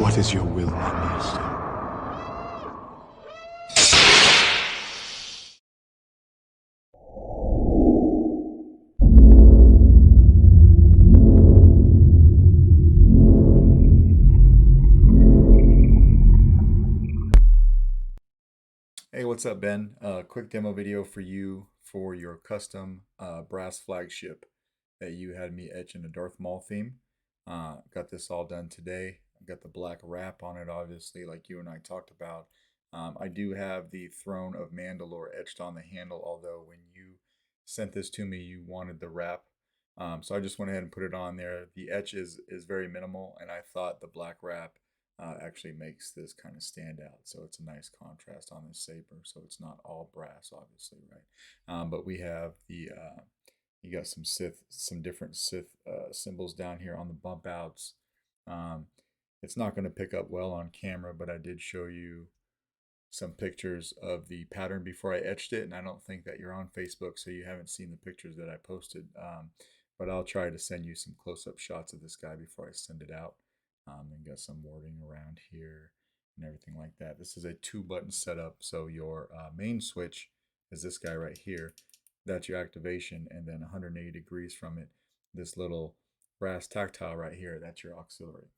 What is your will, my master? Hey, what's up, Ben? Quick demo video for you for your custom brass flagship that you had me etch in a Darth Maul theme. Got this all done today. I got the black wrap on it, obviously, like you and I talked about. I do have the Throne of Mandalore etched on the handle, although when you sent this to me, you wanted the wrap. So I just went ahead and put it on there. The etch is very minimal, and I thought the black wrap actually makes this kind of stand out. So it's a nice contrast on this saber. So it's not all brass, obviously, right? But we have you got some different Sith symbols down here on the bump outs. It's not going to pick up well on camera, but I did show you some pictures of the pattern before I etched it, and I don't think that you're on Facebook, so you haven't seen the pictures that I posted. But I'll try to send you some close-up shots of this guy before I send it out. And got some wording around here and everything like that. This is a 2-button setup, so your main switch is this guy right here. That's your activation, and then 180 degrees from it, this little brass tactile right here, that's your auxiliary.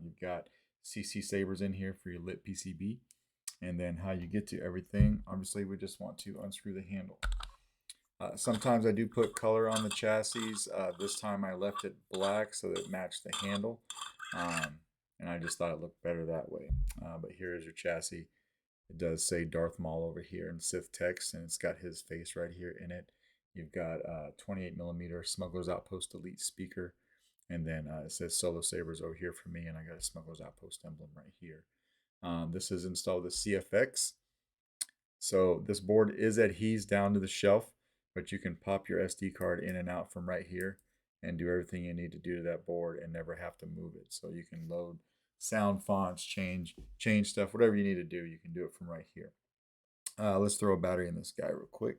You've got CC sabers in here for your lit PCB, and then how you get to everything, obviously we just want to unscrew the handle. Sometimes I do put color on the chassis. This time I left it black so that it matched the handle. And I just thought it looked better that way. But here is your chassis. It does say Darth Maul over here in Sith text, and it's got his face right here in it. You've got 28mm Smuggler's Outpost Elite speaker, and then it says Solo Sabers over here for me, and I got a Smuggler's Outpost emblem right here. This is installed with CFX. So this board is adhesed down to the shelf, but you can pop your SD card in and out from right here and do everything you need to do to that board and never have to move it. So you can load sound fonts, change stuff, whatever you need to do, you can do it from right here. Let's throw a battery in this guy real quick.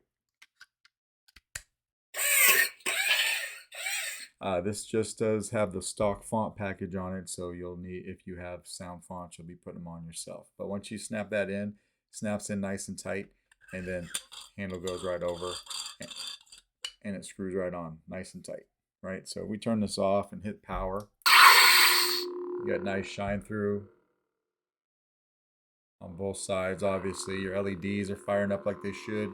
This just does have the stock font package on it, so you'll need, if you have sound fonts, you'll be putting them on yourself. But once you snap that in, snaps in nice and tight, and then handle goes right over, and it screws right on, nice and tight, right? So we turn this off and hit power. You got nice shine through on both sides. Obviously, your LEDs are firing up like they should.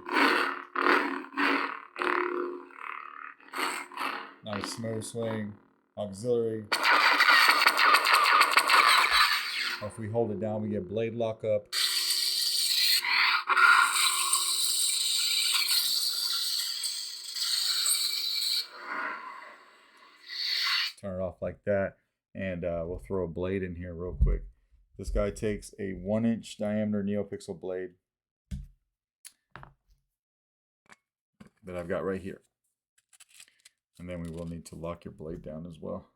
Nice smooth swing, auxiliary. If we hold it down, we get blade lock up. Turn it off like that, and we'll throw a blade in here real quick. This guy takes a 1-inch diameter NeoPixel blade that I've got right here. And then we will need to lock your blade down as well.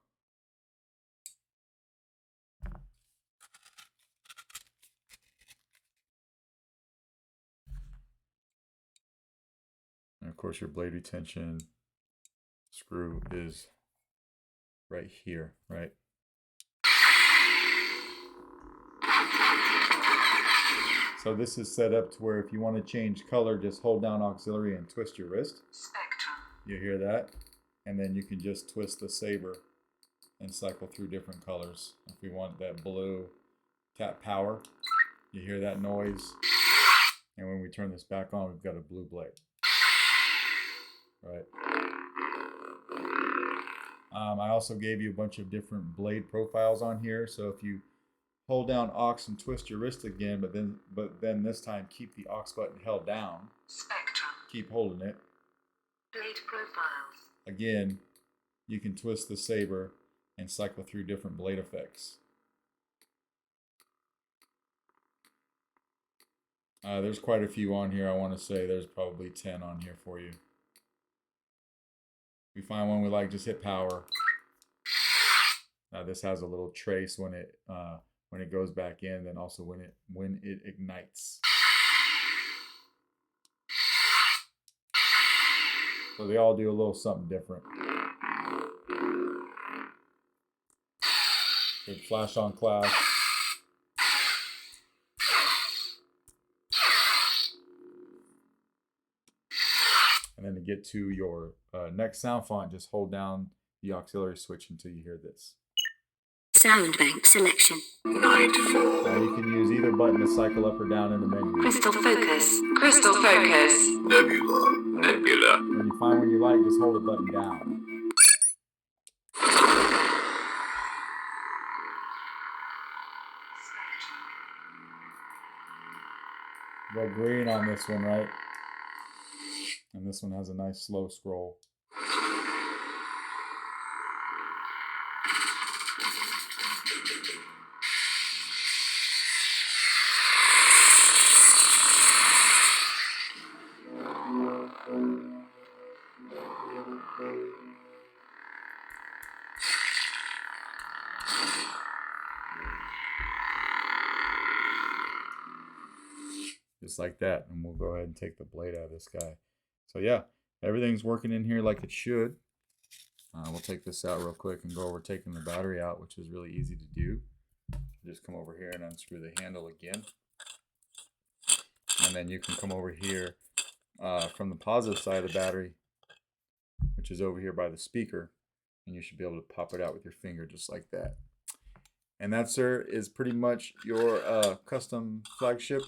And of course your blade retention screw is right here, right? So this is set up to where if you want to change color, just hold down auxiliary and twist your wrist. Spectrum. You hear that? And then you can just twist the saber and cycle through different colors. If we want that blue, tap power. You hear that noise. And when we turn this back on, we've got a blue blade. Right. I also gave you a bunch of different blade profiles on here. So if you hold down aux and twist your wrist again, but then this time keep the aux button held down. Spectrum. Keep holding it. Blade profiles. Again, you can twist the saber and cycle through different blade effects. There's quite a few on here. I want to say there's probably 10 on here for you. If we find one we like, just hit power. This has a little trace when it goes back in, then also when it ignites. So they all do a little something different. Good flash on class. to get to your next sound font, just hold down the auxiliary switch until you hear this. Sound bank selection. Night Fall. Now you can use either button to cycle up or down in the menu. Crystal focus. Crystal focus. Nebula. Nebula. When you find one you like, just hold the button down. Go green on this one, right? And this one has a nice slow scroll. Just like that, and we'll go ahead and take the blade out of this guy. So yeah, everything's working in here like it should. We'll take this out real quick and go over taking the battery out, which is really easy to do. Just come over here and unscrew the handle again. And then you can come over here from the positive side of the battery, which is over here by the speaker, and you should be able to pop it out with your finger just like that. And that, sir, is pretty much your custom flagship.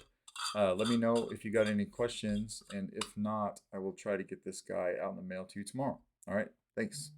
Let me know if you got any questions, and if not, I will try to get this guy out in the mail to you tomorrow. All right, thanks.